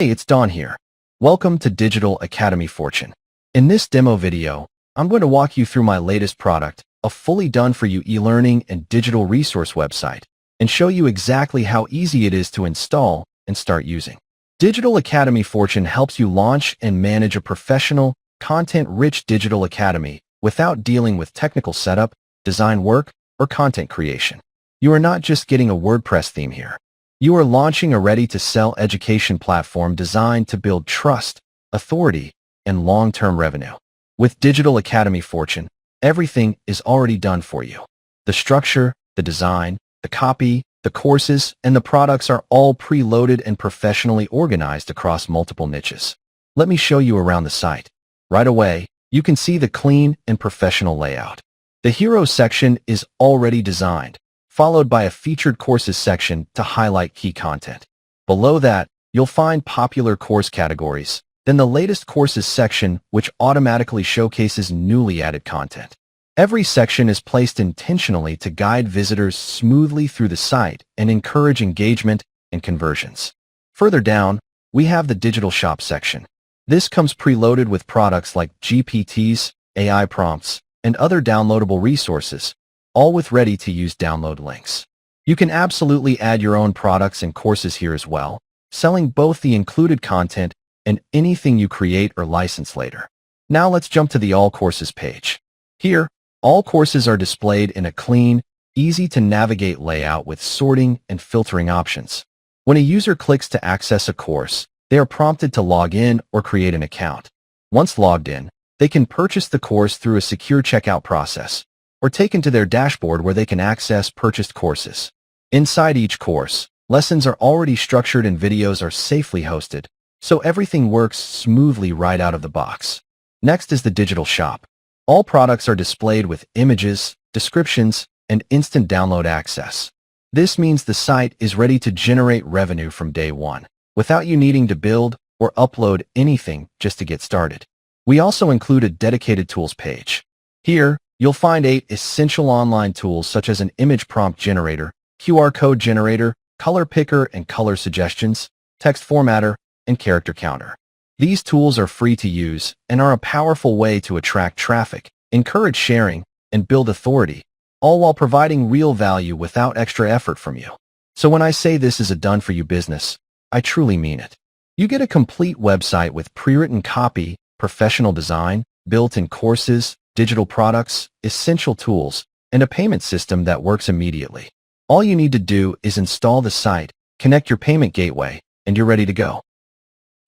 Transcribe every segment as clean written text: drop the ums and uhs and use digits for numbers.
Hey, it's Don here. Welcome to Digital Academy Fortune. In this demo video, I'm going to walk you through my latest product, a fully done-for-you e-learning and digital resource website, and show you exactly how easy it is to install and start using. Digital Academy Fortune helps you launch and manage a professional, content-rich digital academy without dealing with technical setup, design work, or content creation. You are not just getting a WordPress theme here. You are launching a ready-to-sell education platform designed to build trust, authority, and long-term revenue. With Digital Academy Fortune, everything is already done for you. The structure, the design, the copy, the courses, and the products are all preloaded and professionally organized across multiple niches. Let me show you around the site. Right away, you can see the clean and professional layout. The Hero section is already designed, followed by a featured courses section to highlight key content. Below that, you'll find popular course categories, then the latest courses section, which automatically showcases newly added content. Every section is placed intentionally to guide visitors smoothly through the site and encourage engagement and conversions. Further down, we have the digital shop section. This comes preloaded with products like GPTs, AI prompts, and other downloadable resources, all with ready-to-use download links. You can absolutely add your own products and courses here as well, selling both the included content and anything you create or license later. Now let's jump to the All Courses page. Here, all courses are displayed in a clean, easy-to-navigate layout with sorting and filtering options. When a user clicks to access a course, they are prompted to log in or create an account. Once logged in, they can purchase the course through a secure checkout process, or taken to their dashboard where they can access purchased courses. Inside each course, lessons are already structured and videos are safely hosted, so everything works smoothly right out of the box. Next is the digital shop. All products are displayed with images, descriptions, and instant download access. This means the site is ready to generate revenue from day one, without you needing to build or upload anything just to get started. We also include a dedicated tools page. Here, you'll find 8 essential online tools such as an image prompt generator, QR code generator, color picker and color suggestions, text formatter, and character counter. These tools are free to use and are a powerful way to attract traffic, encourage sharing, and build authority, all while providing real value without extra effort from you. So when I say this is a done-for-you business, I truly mean it. You get a complete website with pre-written copy, professional design, built-in courses, digital products, essential tools, and a payment system that works immediately. All you need to do is install the site, connect your payment gateway, and you're ready to go.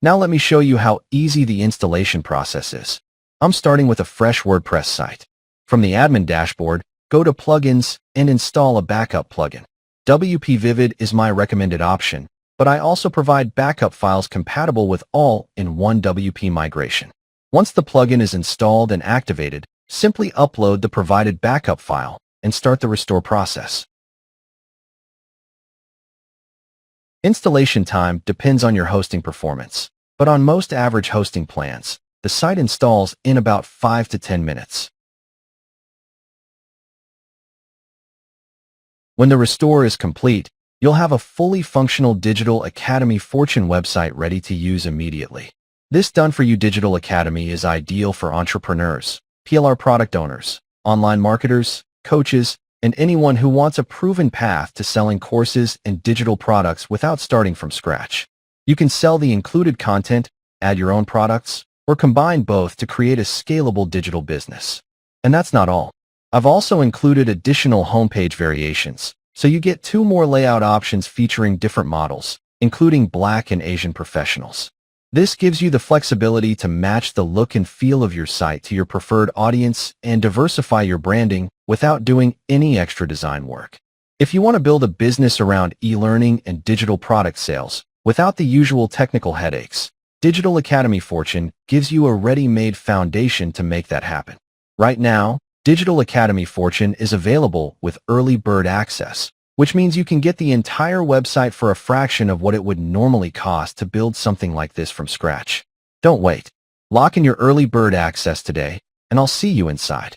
Now let me show you how easy the installation process is. I'm starting with a fresh WordPress site. From the admin dashboard, go to Plugins and install a backup plugin. WP Vivid is my recommended option, but I also provide backup files compatible with all in one WP migration. Once the plugin is installed and activated, simply upload the provided backup file and start the restore process. Installation time depends on your hosting performance, but on most average hosting plans, the site installs in about 5 to 10 minutes. When the restore is complete, you'll have a fully functional Digital Academy Fortune website ready to use immediately. This done-for-you Digital Academy is ideal for entrepreneurs, PLR product owners, online marketers, coaches, and anyone who wants a proven path to selling courses and digital products without starting from scratch. You can sell the included content, add your own products, or combine both to create a scalable digital business. And that's not all. I've also included additional homepage variations, so you get 2 more layout options featuring different models, including Black and Asian professionals. This gives you the flexibility to match the look and feel of your site to your preferred audience and diversify your branding without doing any extra design work. If you want to build a business around e-learning and digital product sales without the usual technical headaches, Digital Academy Fortune gives you a ready-made foundation to make that happen. Right now, Digital Academy Fortune is available with early bird access, which means you can get the entire website for a fraction of what it would normally cost to build something like this from scratch. Don't wait. Lock in your early bird access today, and I'll see you inside.